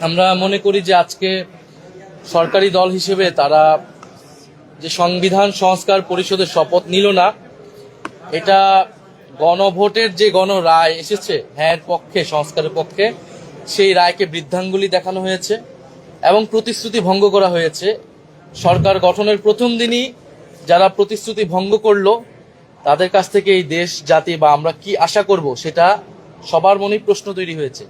আমরা মনে করি যে আজকে সরকারি দল হিসেবে তারা যে সংবিধান সংস্কার পরিষদের শপথ নিল না, এটা গণভোটের যে গণরায় এসেছে হ্যাঁ পক্ষে, সংস্কারের পক্ষে, সেই রায়কে বৃদ্ধাঙ্গুলি দেখানো হয়েছে এবং প্রতিশ্রুতি ভঙ্গ করা হয়েছে। সরকার গঠনের প্রথম দিনই যারা প্রতিশ্রুতি ভঙ্গ করলো তাদের কাছ থেকে এই দেশ জাতি বা আমরা কি আশা করব সেটা সবার মনেই প্রশ্ন তৈরি হয়েছে।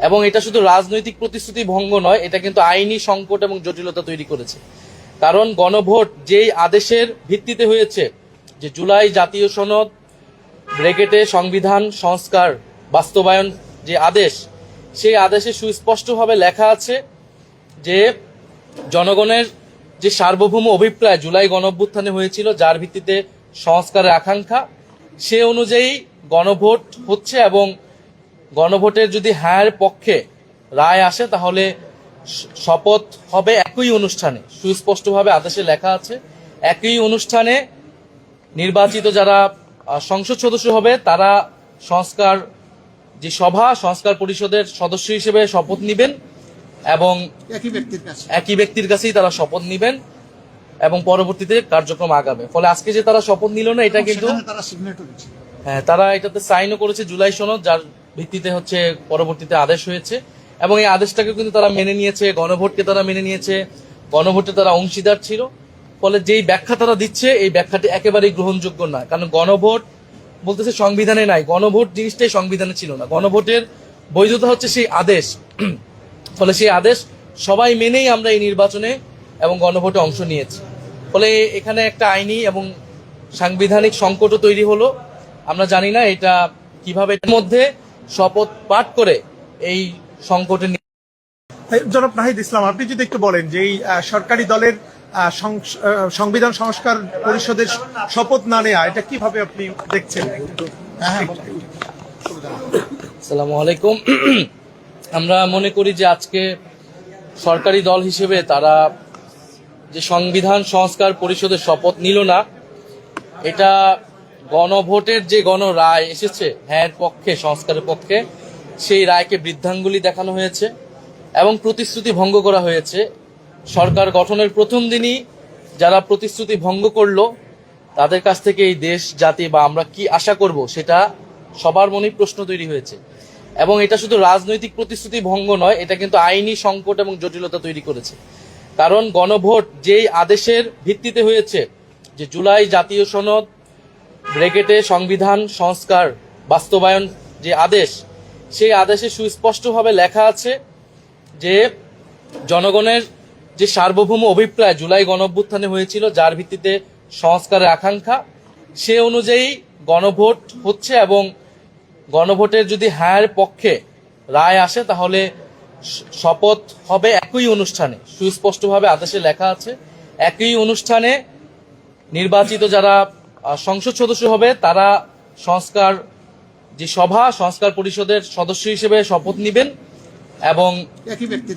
এবং এটা শুধু রাজনৈতিক প্রতিশ্রুতি ভঙ্গ নয়, এটা কিন্তু আইনি সংকট এবং জটিলতা তৈরি করেছে। কারণ গণভোট যেই আদেশের ভিত্তিতে হয়েছে, যে জুলাই জাতীয় সনদ ব্র্যাকেটে সংবিধান সংস্কার বাস্তবায়ন যে আদেশ, সেই আদেশে সুস্পষ্টভাবে লেখা আছে যে জনগণের যে সার্বভৌম অভিপ্রায় জুলাই গণঅভ্যুত্থানে হয়েছিল, যার ভিত্তিতে সংস্কারের আকাঙ্ক্ষা, সে অনুযায়ী গণভোট হচ্ছে এবং গণভোটের যদি হ্যাঁ পক্ষে রায় আসে তাহলে শপথ হবে একই অনুষ্ঠানে। সুস্পষ্টভাবে আদেশে লেখা আছে একই অনুষ্ঠানে নির্বাচিত যারা সংসদ সদস্য হবে তারা সংস্কার যে সভা, সংস্কার পরিষদের সদস্য হিসেবে শপথ নেবেন এবং একই ব্যক্তির কাছেই তারা শপথ নেবেন এবং পরবর্তীতে কার্যক্রম আগাবে। ফলে আজকে যে তারা শপথ নিল না, এটা কিন্তু হ্যাঁ তারা এটাতে সাইনও করেছে জুলাই সনদ, যার ভিত্তিতে হচ্ছে পরবর্তীতে আদেশ হয়েছে এবং এই আদেশটাকে কিন্তু তারা মেনে নিয়েছে, গণভোটকে তারা মেনে নিয়েছে, গণভোটে তারা অংশীদার ছিল। ফলে যেই ব্যাখ্যা তারা দিচ্ছে এই ব্যাখ্যাটি একেবারেই গ্রহণযোগ্য নয়। কারণ গণভোট বলতেছে সংবিধানে নাই, গণভোট জিনিসটাই সংবিধানে ছিল না। গণভোটের বৈধতা হচ্ছে সেই আদেশ। ফলে সেই আদেশ সবাই মেনেই আমরা এই নির্বাচনে এবং গণভোটে অংশ নিয়েছি। ফলে এখানে একটা আইনি এবং সাংবিধানিক সংকটও তৈরি হলো। আমরা জানি না এটা কিভাবে এর মধ্যে শপথ পাঠ করে এই সংকটে। জনাব নাহিদ ইসলাম, আপনি যদি একটু বলেন যে এই সরকারি দলের সংবিধান সংস্কার পরিষদের শপথ না নেওয়া, এটা কিভাবে আপনি দেখছেন? আসসালামু আলাইকুম। আমরা মনে করি যে আজকে সরকারি দল হিসেবে তারা যে সংবিধান সংস্কার পরিষদের শপথ নিল না, এটা গণভোটের যে গণরায় এসেছে হ্যাঁ পক্ষে, সংস্কারের পক্ষে, সেই রায়কে বৃদ্ধাঙ্গুলি দেখানো হয়েছে এবং প্রতিশ্রুতি ভঙ্গ করা হয়েছে। সরকার গঠনের প্রথম দিনই যারা প্রতিশ্রুতি ভঙ্গ করলো তাদের কাছ থেকে এই দেশ জাতি বা আমরা কি আশা করব সেটা সবার মনেই প্রশ্ন তৈরি হয়েছে। এবং এটা শুধু রাজনৈতিক প্রতিশ্রুতি ভঙ্গ নয়, এটা কিন্তু আইনি সংকট এবং জটিলতা তৈরি করেছে। কারণ গণভোট যেই আদেশের ভিত্তিতে হয়েছে, যে জুলাই জাতীয় সনদ ব্র্যাকেটে সংবিধান সংস্কার বাস্তবায়ন যে আদেশ, সেই আদেশে সুস্পষ্টভাবে লেখা আছে যে জনগণের যে সার্বভৌম অভিপ্রায় জুলাই গণঅভ্যুত্থানে হয়েছিল, যার ভিত্তিতে সংস্কারের আকাঙ্ক্ষা, সে অনুযায়ী গণভোট হচ্ছে এবং গণভোটের যদি হ্যাঁ পক্ষে রায় আসে তাহলে শপথ হবে একই অনুষ্ঠানে। সুস্পষ্টভাবে আদেশে লেখা আছে একই অনুষ্ঠানে নির্বাচিত যারা সংসদ সদস্য হবে তারা সংস্কার যে সভা, সংস্কার পরিষদের সদস্য হিসেবে শপথ নেবেন এবং একই ব্যক্তির